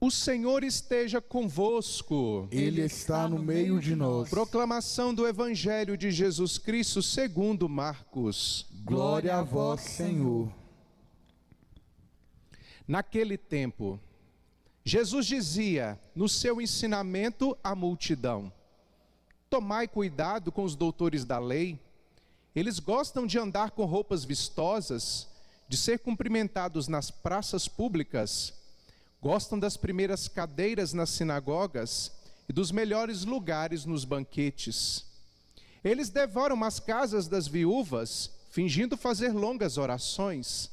O Senhor esteja convosco. Ele está no meio de nós. Proclamação do Evangelho de Jesus Cristo segundo Marcos. Glória a vós, Senhor. Naquele tempo, Jesus dizia no seu ensinamento à multidão: tomai cuidado com os doutores da lei. Eles gostam de andar com roupas vistosas, de ser cumprimentados nas praças públicas, gostam das primeiras cadeiras nas sinagogas e dos melhores lugares nos banquetes. Eles devoram as casas das viúvas, fingindo fazer longas orações.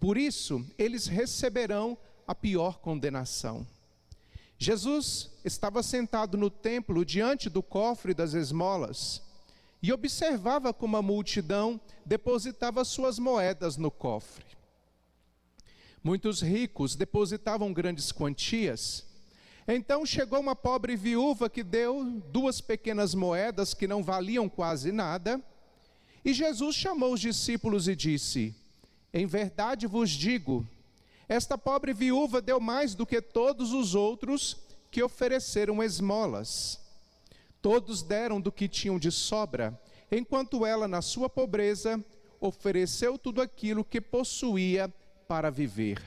Por isso, eles receberão a pior condenação. Jesus estava sentado no templo diante do cofre das esmolas e observava como a multidão depositava suas moedas no cofre. Muitos ricos depositavam grandes quantias. Então chegou uma pobre viúva que deu 2 pequenas moedas que não valiam quase nada. E Jesus chamou os discípulos e disse: em verdade vos digo, esta pobre viúva deu mais do que todos os outros que ofereceram esmolas. Todos deram do que tinham de sobra, enquanto ela, na sua pobreza, ofereceu tudo aquilo que possuía para viver.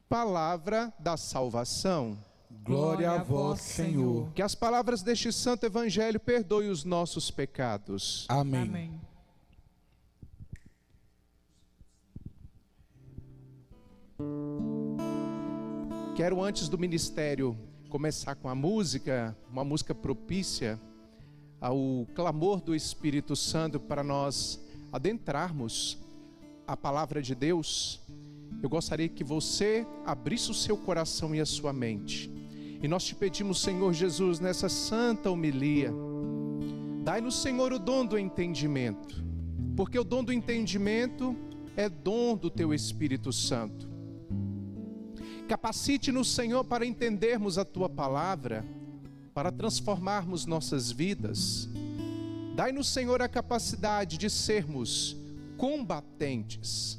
Palavra da salvação. Glória a vós, Senhor. Que as palavras deste santo evangelho perdoem os nossos pecados. Amém. Amém. Quero, antes do ministério, começar com a música, uma música propícia ao clamor do Espírito Santo para nós adentrarmos a palavra de Deus. Eu gostaria que você abrisse o seu coração e a sua mente. E nós te pedimos, Senhor Jesus, nessa santa homilia, dai-nos, Senhor, o dom do entendimento, porque o dom do entendimento é dom do Teu Espírito Santo. Capacite-nos, Senhor, para entendermos a Tua palavra, para transformarmos nossas vidas. Dai-nos, Senhor, a capacidade de sermos combatentes.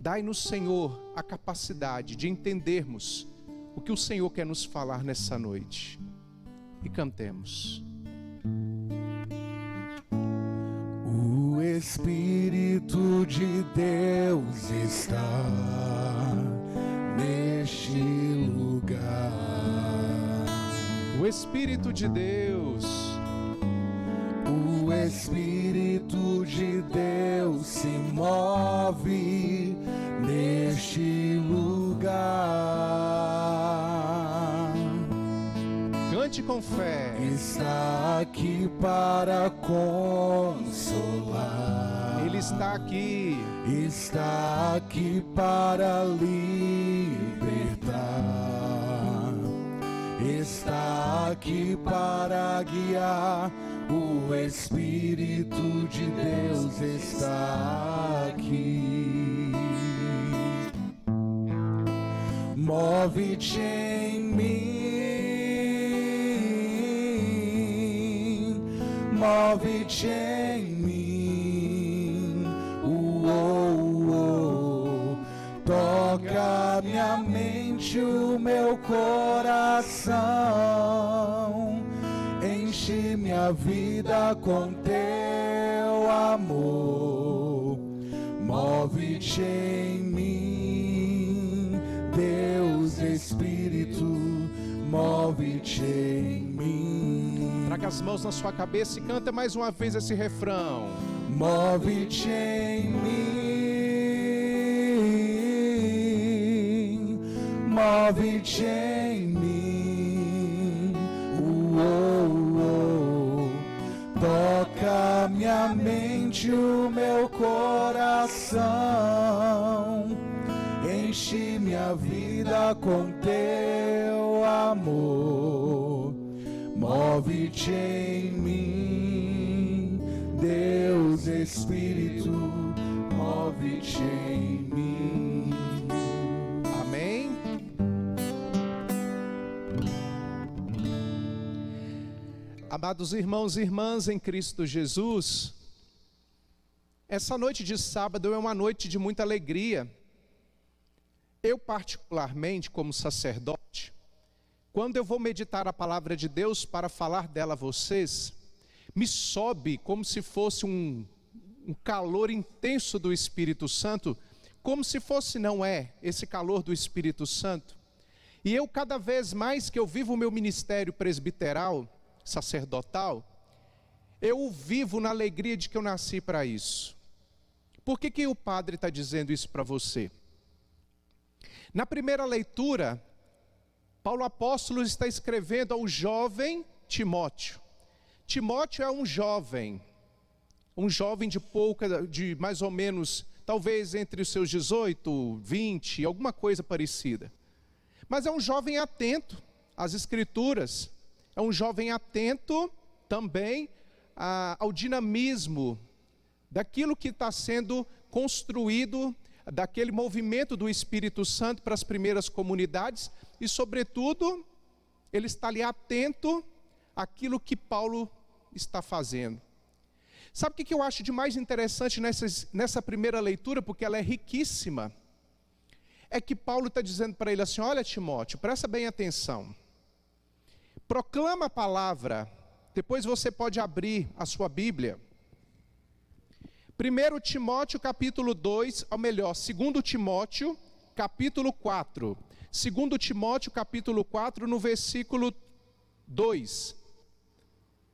Dai-nos, Senhor, a capacidade de entendermos o que o Senhor quer nos falar nessa noite. E cantemos. O Espírito de Deus está neste lugar. O Espírito de Deus. O Espírito de Deus se move neste lugar. Cante com fé. Está aqui para consolar. Ele está aqui. Está aqui para libertar. Está aqui para guiar. O Espírito de Deus está aqui. Move-te em mim, move-te em mim. Toca minha mente, o meu coração. Enche minha vida com teu amor. Move-te em mim, Deus Espírito, move-te em mim. Traga as mãos na sua cabeça e canta mais uma vez esse refrão. Move-te em mim, move-te em mim. Toca minha mente, o meu coração. Enche minha vida com teu amor. Move-te em mim, Deus Espírito, move-te em mim. Amém? Amados irmãos e irmãs em Cristo Jesus, essa noite de sábado é uma noite de muita alegria. Eu particularmente, como sacerdote, quando eu vou meditar a palavra de Deus para falar dela a vocês, me sobe como se fosse um calor intenso do Espírito Santo, como se fosse, não é, esse calor do Espírito Santo. E eu, cada vez mais que eu vivo o meu ministério presbiteral, sacerdotal, eu o vivo na alegria de que eu nasci para isso. Por que o padre está dizendo isso para você? Na primeira leitura, Paulo apóstolo está escrevendo ao jovem Timóteo. Timóteo é um jovem de mais ou menos, talvez entre os seus 18, 20, alguma coisa parecida. Mas é um jovem atento às Escrituras, é um jovem atento também ao dinamismo daquilo que está sendo construído, daquele movimento do Espírito Santo para as primeiras comunidades, e sobretudo, ele está ali atento àquilo que Paulo está fazendo. Sabe o que eu acho de mais interessante nessa primeira leitura, porque ela é riquíssima? É que Paulo está dizendo para ele assim: olha Timóteo, presta bem atenção, proclama a palavra. Depois você pode abrir a sua Bíblia, 1 Timóteo capítulo 2, ou melhor, 2 Timóteo capítulo 4, 2 Timóteo capítulo 4, no versículo 2,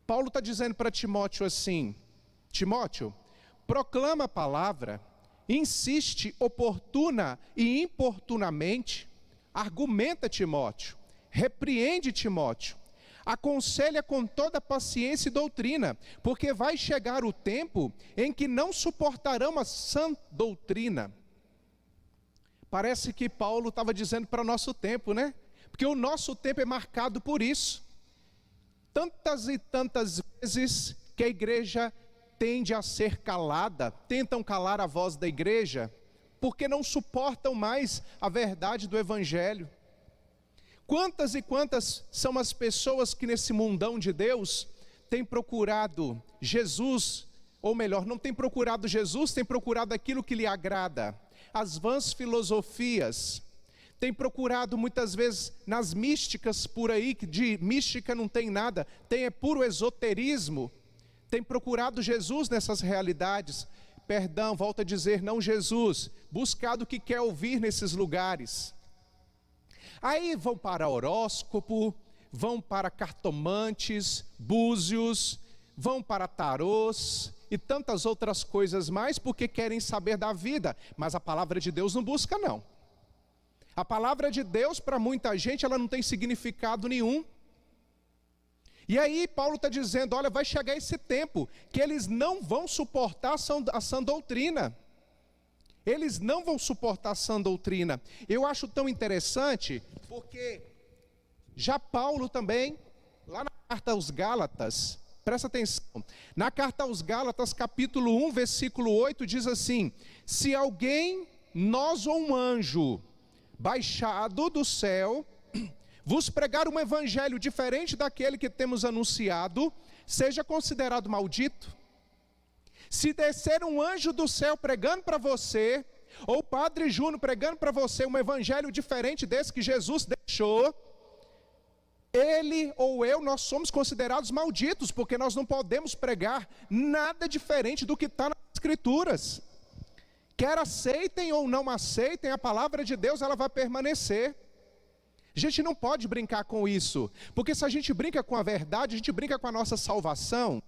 Paulo está dizendo para Timóteo assim: Timóteo, proclama a palavra, insiste oportuna e importunamente, argumenta Timóteo, repreende Timóteo, aconselha com toda paciência e doutrina, porque vai chegar o tempo em que não suportarão a sã doutrina. Parece que Paulo estava dizendo para o nosso tempo, né? Porque o nosso tempo é marcado por isso. Tantas e tantas vezes que a igreja tende a ser calada, tentam calar a voz da igreja, porque não suportam mais a verdade do Evangelho. Quantas e quantas são as pessoas que nesse mundão de Deus têm procurado Jesus, ou melhor, não têm procurado Jesus, têm procurado aquilo que lhe agrada, as vãs filosofias, têm procurado muitas vezes nas místicas por aí, que de mística não tem nada, tem puro esoterismo, tem procurado Jesus nessas realidades, volto a dizer, não Jesus, buscado o que quer ouvir nesses lugares. Aí vão para horóscopo, vão para cartomantes, búzios, vão para tarôs e tantas outras coisas mais, porque querem saber da vida, mas a palavra de Deus não busca não. A palavra de Deus para muita gente ela não tem significado nenhum. E aí Paulo está dizendo, olha, vai chegar esse tempo que eles não vão suportar a sã doutrina. Eles não vão suportar a sã doutrina. Eu acho tão interessante, porque já Paulo também, lá na carta aos Gálatas, presta atenção, na carta aos Gálatas, capítulo 1, versículo 8, diz assim: se alguém, nós ou um anjo, baixado do céu, vos pregar um evangelho diferente daquele que temos anunciado, seja considerado maldito. Se descer um anjo do céu pregando para você, ou o Padre Júnior pregando para você um evangelho diferente desse que Jesus deixou, ele ou eu, nós somos considerados malditos, porque nós não podemos pregar nada diferente do que está nas Escrituras. Quer aceitem ou não aceitem, a palavra de Deus ela vai permanecer. A gente não pode brincar com isso, porque se a gente brinca com a verdade, a gente brinca com a nossa salvação.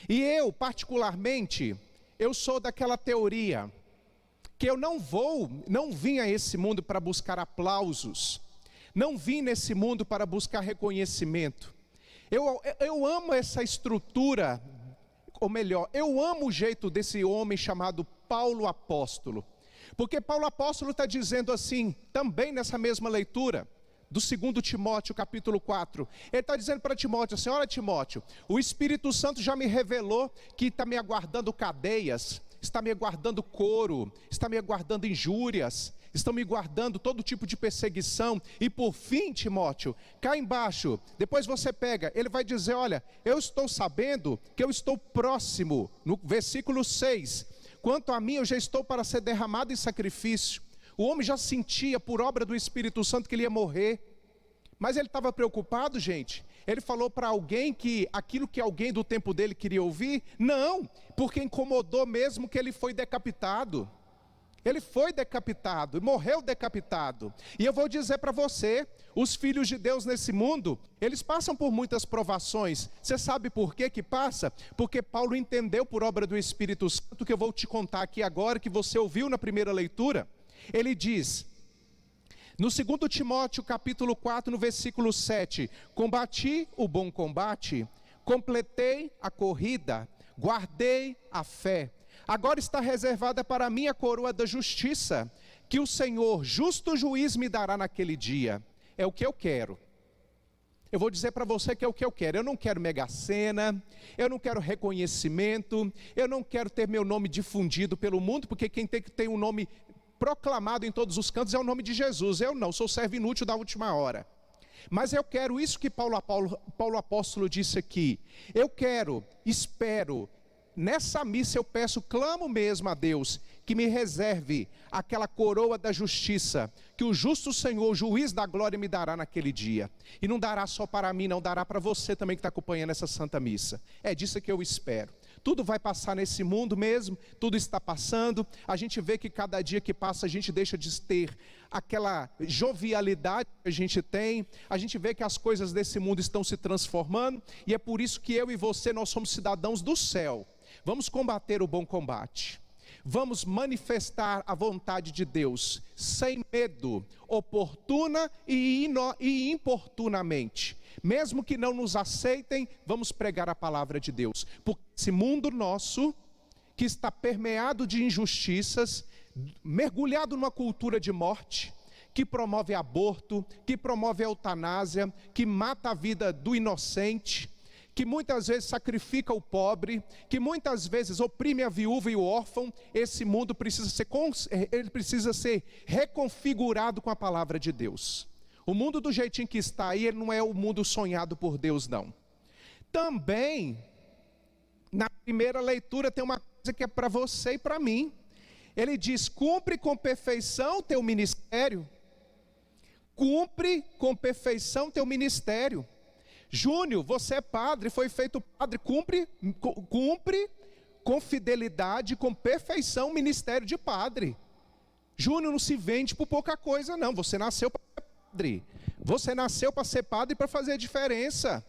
E eu, particularmente, eu sou daquela teoria, que eu não vim a esse mundo para buscar aplausos, não vim nesse mundo para buscar reconhecimento. Eu amo essa estrutura, ou melhor, eu amo o jeito desse homem chamado Paulo Apóstolo, porque Paulo Apóstolo está dizendo assim, também nessa mesma leitura, do 2 Timóteo capítulo 4, ele está dizendo para Timóteo assim: olha Timóteo, o Espírito Santo já me revelou que está me aguardando cadeias, está me aguardando couro, está me aguardando injúrias, estão me guardando todo tipo de perseguição, e por fim Timóteo, cá embaixo, depois você pega, ele vai dizer, olha, eu estou sabendo que eu estou próximo, no versículo 6, quanto a mim eu já estou para ser derramado em sacrifício, O homem já sentia, por obra do Espírito Santo, que ele ia morrer. Mas ele estava preocupado, gente. Ele falou para alguém que aquilo que alguém do tempo dele queria ouvir? Não, porque incomodou mesmo que ele foi decapitado. Ele foi decapitado e morreu decapitado. E eu vou dizer para você, os filhos de Deus nesse mundo, eles passam por muitas provações. Você sabe por que que passa? Porque Paulo entendeu por obra do Espírito Santo, que eu vou te contar aqui agora, que você ouviu na primeira leitura. Ele diz, no 2 Timóteo capítulo 4, no versículo 7, combati o bom combate, completei a corrida, guardei a fé. Agora está reservada para mim a coroa da justiça, que o Senhor, justo juiz, me dará naquele dia. É o que eu quero. Eu vou dizer para você que é o que eu quero. Eu não quero mega-sena, eu não quero reconhecimento, eu não quero ter meu nome difundido pelo mundo, porque quem tem que ter um nome proclamado em todos os cantos é o nome de Jesus. Eu não, sou servo inútil da última hora. Mas eu quero isso que Paulo apóstolo disse aqui. Eu quero, espero. Nessa missa eu peço, clamo mesmo a Deus, que me reserve aquela coroa da justiça, que o justo Senhor, o juiz da glória, me dará naquele dia. E não dará só para mim, não, dará para você também que está acompanhando essa santa missa. É disso que eu espero. Tudo vai passar nesse mundo mesmo, tudo está passando. A gente vê que cada dia que passa a gente deixa de ter aquela jovialidade que a gente tem. A gente vê que as coisas desse mundo estão se transformando. E é por isso que eu e você, nós somos cidadãos do céu. Vamos combater o bom combate. Vamos manifestar a vontade de Deus, sem medo, oportuna e importunamente. Mesmo que não nos aceitem, vamos pregar a palavra de Deus. Porque esse mundo nosso, que está permeado de injustiças, mergulhado numa cultura de morte, que promove aborto, que promove a eutanásia, que mata a vida do inocente, que muitas vezes sacrifica o pobre, que muitas vezes oprime a viúva e o órfão, esse mundo precisa ser reconfigurado com a palavra de Deus. O mundo do jeitinho que está aí, ele não é o mundo sonhado por Deus, não. Também, na primeira leitura, tem uma coisa que é para você e para mim. Ele diz, cumpre com perfeição teu ministério. Cumpre com perfeição teu ministério. Júnior, você é padre, foi feito padre, cumpre com fidelidade, com perfeição o ministério de padre. Júnior não se vende por pouca coisa não, você nasceu para ser padre. Você nasceu para ser padre e para fazer a diferença.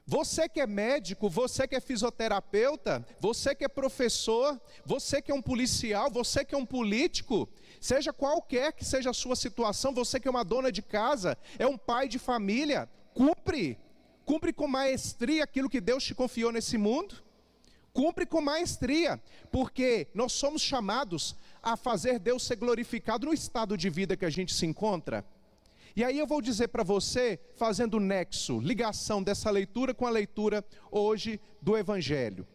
Você que é médico, você que é fisioterapeuta, você que é professor, você que é um policial, você que é um político, seja qualquer que seja a sua situação, você que é uma dona de casa, é um pai de família, cumpre com maestria aquilo que Deus te confiou nesse mundo. Cumpre com maestria, porque nós somos chamados a fazer Deus ser glorificado no estado de vida que a gente se encontra. E aí eu vou dizer para você, fazendo nexo, ligação dessa leitura com a leitura hoje do Evangelho.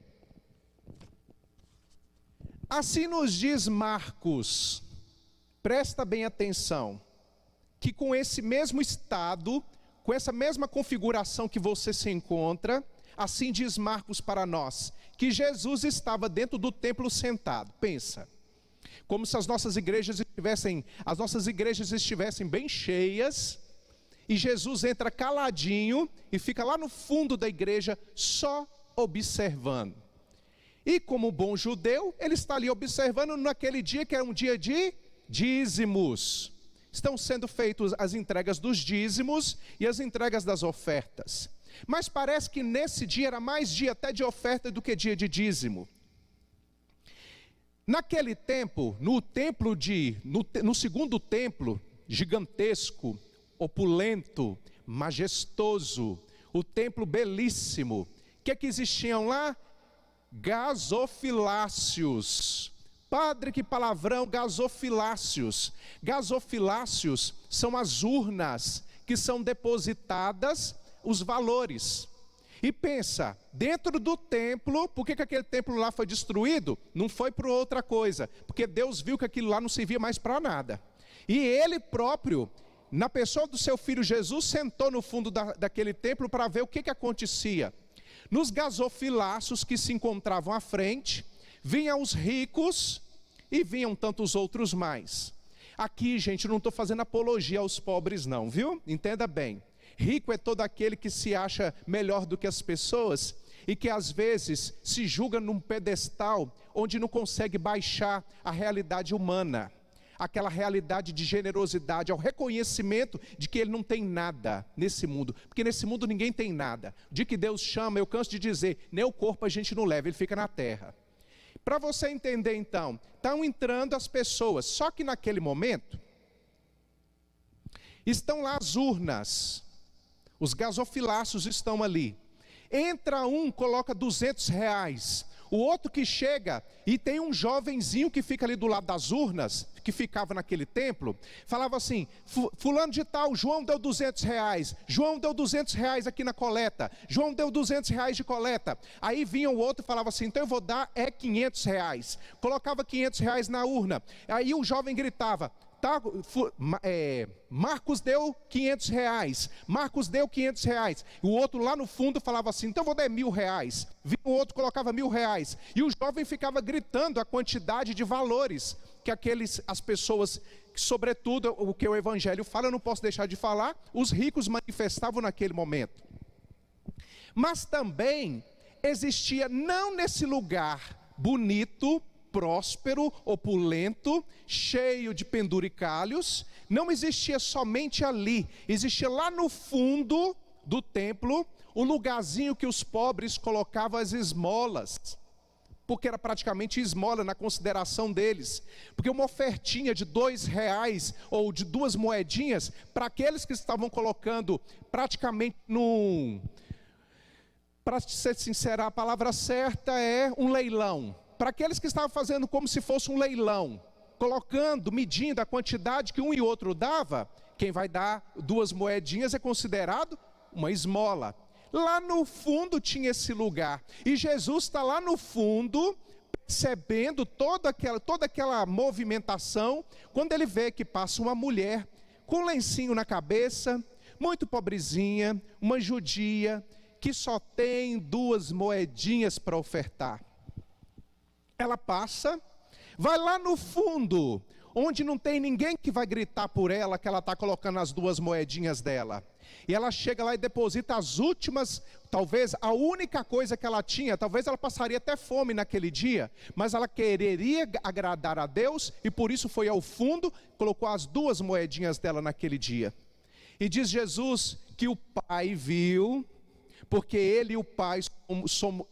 Assim nos diz Marcos, presta bem atenção, que com esse mesmo estado, com essa mesma configuração que você se encontra, assim diz Marcos para nós, que Jesus estava dentro do templo sentado. Pensa, como se as nossas igrejas estivessem bem cheias, e Jesus entra caladinho e fica lá no fundo da igreja só observando. E como bom judeu, ele está ali observando naquele dia que é um dia de dízimos. Estão sendo feitas as entregas dos dízimos e as entregas das ofertas. Mas parece que nesse dia era mais dia até de oferta do que dia de dízimo. Naquele tempo, no segundo templo, gigantesco, opulento, majestoso, o templo belíssimo, o que existiam lá? Gasofiláceos. Padre, que palavrão, gasofiláceos. Gasofiláceos são as urnas que são depositadas os valores. E pensa, dentro do templo, por que aquele templo lá foi destruído? Não foi por outra coisa, porque Deus viu que aquilo lá não servia mais para nada. E Ele próprio, na pessoa do seu Filho Jesus, sentou no fundo daquele templo para ver o que acontecia. Nos gasofiláceos que se encontravam à frente, vinham os ricos e vinham tantos outros mais. Aqui, gente, eu não estou fazendo apologia aos pobres não, viu? Entenda bem. Rico é todo aquele que se acha melhor do que as pessoas e que às vezes se julga num pedestal onde não consegue baixar a realidade humana, aquela realidade de generosidade, ao reconhecimento de que ele não tem nada nesse mundo, porque nesse mundo ninguém tem nada. De que Deus chama, eu canso de dizer, nem o corpo a gente não leva, ele fica na terra. Para você entender então, estão entrando as pessoas, só que naquele momento, estão lá as urnas, os gasofilaços estão ali. Entra um, coloca R$200. O outro que chega e tem um jovenzinho que fica ali do lado das urnas, que ficava naquele templo, falava assim, fulano de tal, João deu R$200, João deu R$200 aqui na coleta, João deu R$200 de coleta. Aí vinha o outro e falava assim, então eu vou dar R$500. Colocava R$500 na urna, aí o jovem gritava, tá, Marcos deu R$500, Marcos deu R$500, o outro lá no fundo falava assim, então eu vou dar R$1.000, o outro colocava R$1.000, e o jovem ficava gritando a quantidade de valores que as pessoas, sobretudo o que o evangelho fala, eu não posso deixar de falar, os ricos manifestavam naquele momento. Mas também existia, não nesse lugar bonito, próspero, opulento, cheio de penduricalhos, não existia somente ali, existia lá no fundo do templo, o lugarzinho que os pobres colocavam as esmolas, porque era praticamente esmola na consideração deles, porque uma ofertinha de R$2 ou de 2 moedinhas, para aqueles que estavam colocando praticamente para ser sincero, a palavra certa é um leilão, para aqueles que estavam fazendo como se fosse um leilão, colocando, medindo a quantidade que um e outro dava, quem vai dar 2 moedinhas é considerado uma esmola. Lá no fundo tinha esse lugar, e Jesus está lá no fundo, percebendo toda aquela movimentação, quando ele vê que passa uma mulher, com um lencinho na cabeça, muito pobrezinha, uma judia, que só tem 2 moedinhas para ofertar. Ela passa, vai lá no fundo, onde não tem ninguém que vai gritar por ela, que ela está colocando as 2 moedinhas dela. E ela chega lá e deposita as últimas, talvez a única coisa que ela tinha, talvez ela passaria até fome naquele dia, mas ela quereria agradar a Deus, e por isso foi ao fundo, colocou as 2 moedinhas dela naquele dia. E diz Jesus que o Pai viu, porque Ele e o Pai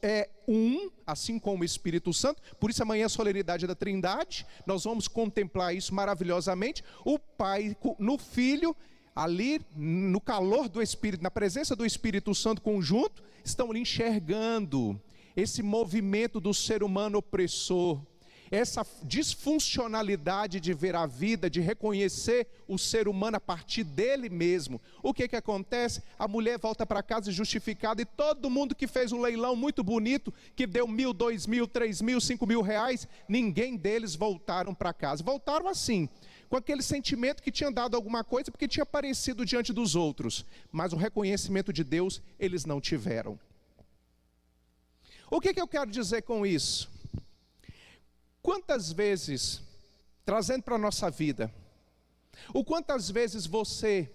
é um, assim como o Espírito Santo, por isso amanhã é a solenidade da Trindade, nós vamos contemplar isso maravilhosamente, o Pai no Filho, ali no calor do Espírito, na presença do Espírito Santo conjunto, estão ali enxergando esse movimento do ser humano opressor, essa disfuncionalidade de ver a vida, de reconhecer o ser humano a partir dele mesmo. O que acontece? A mulher volta para casa justificada, e todo mundo que fez um leilão muito bonito, que deu R$1.000, R$2.000, R$3.000, R$5.000, ninguém deles voltaram para casa. Voltaram assim, com aquele sentimento que tinha dado alguma coisa, porque tinha aparecido diante dos outros, mas o reconhecimento de Deus eles não tiveram. O que eu quero dizer com isso? Quantas vezes, trazendo para a nossa vida, o quantas vezes você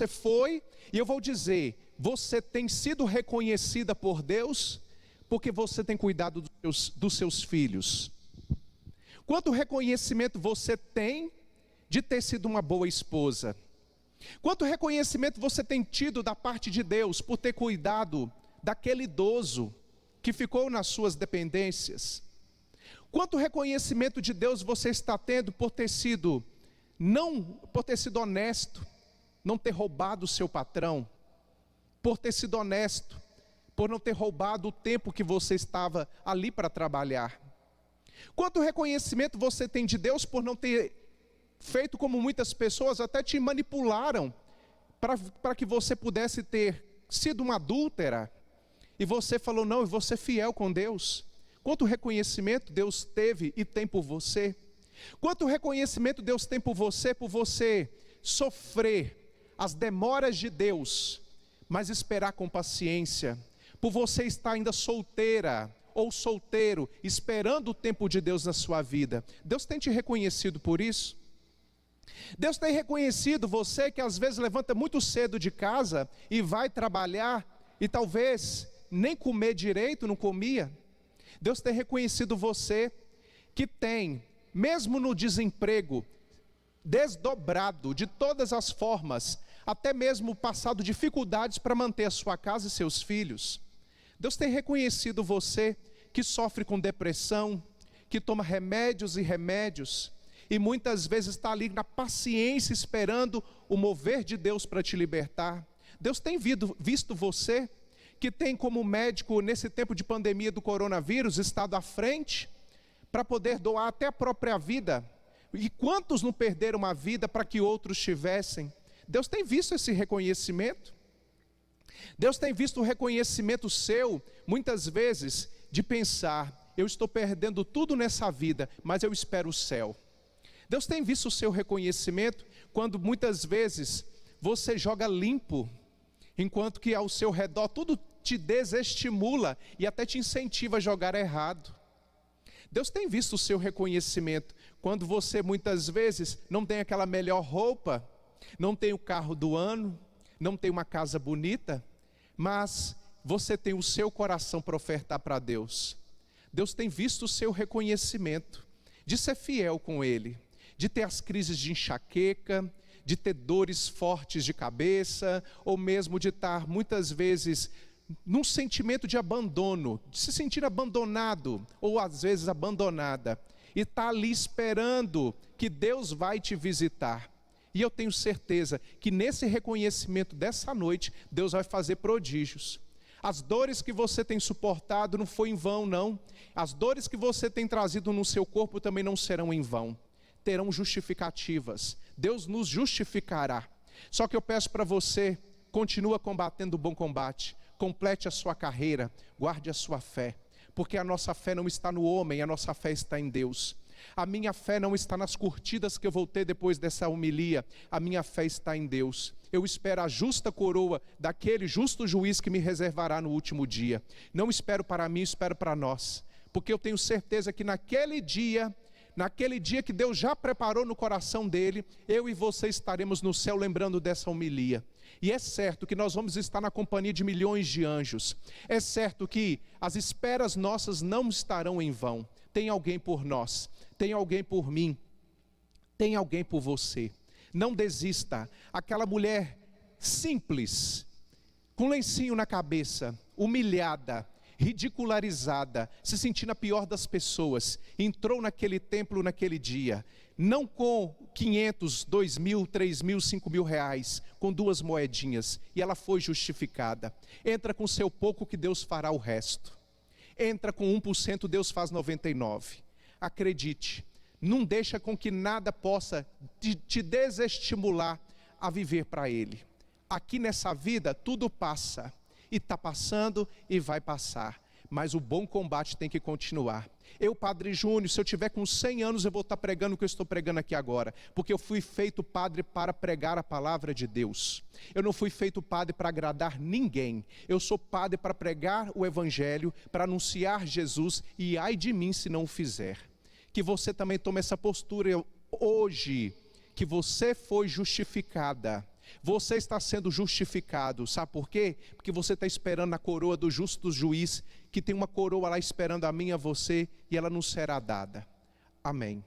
foi, e eu vou dizer, você tem sido reconhecida por Deus, porque você tem cuidado dos seus filhos. Quanto reconhecimento você tem de ter sido uma boa esposa? Quanto reconhecimento você tem tido da parte de Deus por ter cuidado daquele idoso que ficou nas suas dependências? Quanto reconhecimento de Deus você está tendo por ter sido honesto, não ter roubado o seu patrão, por ter sido honesto, por não ter roubado o tempo que você estava ali para trabalhar? Quanto reconhecimento você tem de Deus por não ter feito como muitas pessoas até te manipularam para que você pudesse ter sido uma adúltera, e você falou não, eu vou ser fiel com Deus? Quanto reconhecimento Deus teve e tem por você? Quanto reconhecimento Deus tem por você sofrer as demoras de Deus, mas esperar com paciência, por você estar ainda solteira ou solteiro, esperando o tempo de Deus na sua vida? Deus tem te reconhecido por isso? Deus tem reconhecido você que às vezes levanta muito cedo de casa e vai trabalhar e talvez nem comer direito, não comia. Deus tem reconhecido você que tem, mesmo no desemprego, desdobrado de todas as formas, até mesmo passado dificuldades para manter a sua casa e seus filhos. Deus tem reconhecido você que sofre com depressão, que toma remédios e remédios, e muitas vezes está ali na paciência esperando o mover de Deus para te libertar. Deus tem visto você que tem como médico nesse tempo de pandemia do coronavírus estado à frente para poder doar até a própria vida. E quantos não perderam a vida para que outros tivessem? Deus tem visto esse reconhecimento. Deus tem visto o reconhecimento seu, muitas vezes, de pensar, eu estou perdendo tudo nessa vida, mas eu espero o céu. Deus tem visto o seu reconhecimento quando muitas vezes você joga limpo, enquanto que ao seu redor tudo te desestimula e até te incentiva a jogar errado. Deus tem visto o seu reconhecimento quando você muitas vezes não tem aquela melhor roupa, não tem o carro do ano, não tem uma casa bonita, mas você tem o seu coração para ofertar para Deus. Deus tem visto o seu reconhecimento de ser fiel com Ele, de ter as crises de enxaqueca, de ter dores fortes de cabeça, ou mesmo de estar muitas vezes num sentimento de abandono, de se sentir abandonado, ou às vezes abandonada, e estar ali esperando que Deus vai te visitar. E eu tenho certeza que nesse reconhecimento dessa noite, Deus vai fazer prodígios. As dores que você tem suportado não foi em vão, não. As dores que você tem trazido no seu corpo também não serão em vão. Terão justificativas. Deus nos justificará. Só que eu peço para você, continua combatendo o bom combate. Complete a sua carreira, guarde a sua fé. Porque a nossa fé não está no homem, a nossa fé está em Deus. A minha fé não está nas curtidas que eu vou ter depois dessa homilia. A minha fé está em Deus. Eu espero a justa coroa daquele justo juiz que me reservará no último dia. Não espero para mim, espero para nós. Porque eu tenho certeza que naquele dia que Deus já preparou no coração dele, eu e você estaremos no céu lembrando dessa homilia. E é certo que nós vamos estar na companhia de milhões de anjos. É certo que as esperas nossas não estarão em vão. Tem alguém por nós, tem alguém por mim, tem alguém por você. Não desista. Aquela mulher simples, com lencinho na cabeça, humilhada, ridicularizada, se sentindo a pior das pessoas, entrou naquele templo naquele dia, não com 500, 2 mil, 3 mil, 5 mil reais, com 2 moedinhas, e ela foi justificada. Entra com seu pouco que Deus fará o resto. Entra com 1%, Deus faz 99%. Acredite, não deixa com que nada possa te desestimular a viver para Ele. Aqui nessa vida tudo passa, e está passando e vai passar, mas o bom combate tem que continuar. Eu, Padre Júnior, se eu tiver com 100 anos, eu vou estar pregando o que eu estou pregando aqui agora, porque eu fui feito padre para pregar a palavra de Deus. Eu não fui feito padre para agradar ninguém. Eu sou padre para pregar o evangelho, para anunciar Jesus, e ai de mim se não o fizer. Que você também tome essa postura hoje, que você foi justificada. Você está sendo justificado, sabe por quê? Porque você está esperando a coroa do justo juiz, que tem uma coroa lá esperando a mim e a você, e ela não será dada. Amém.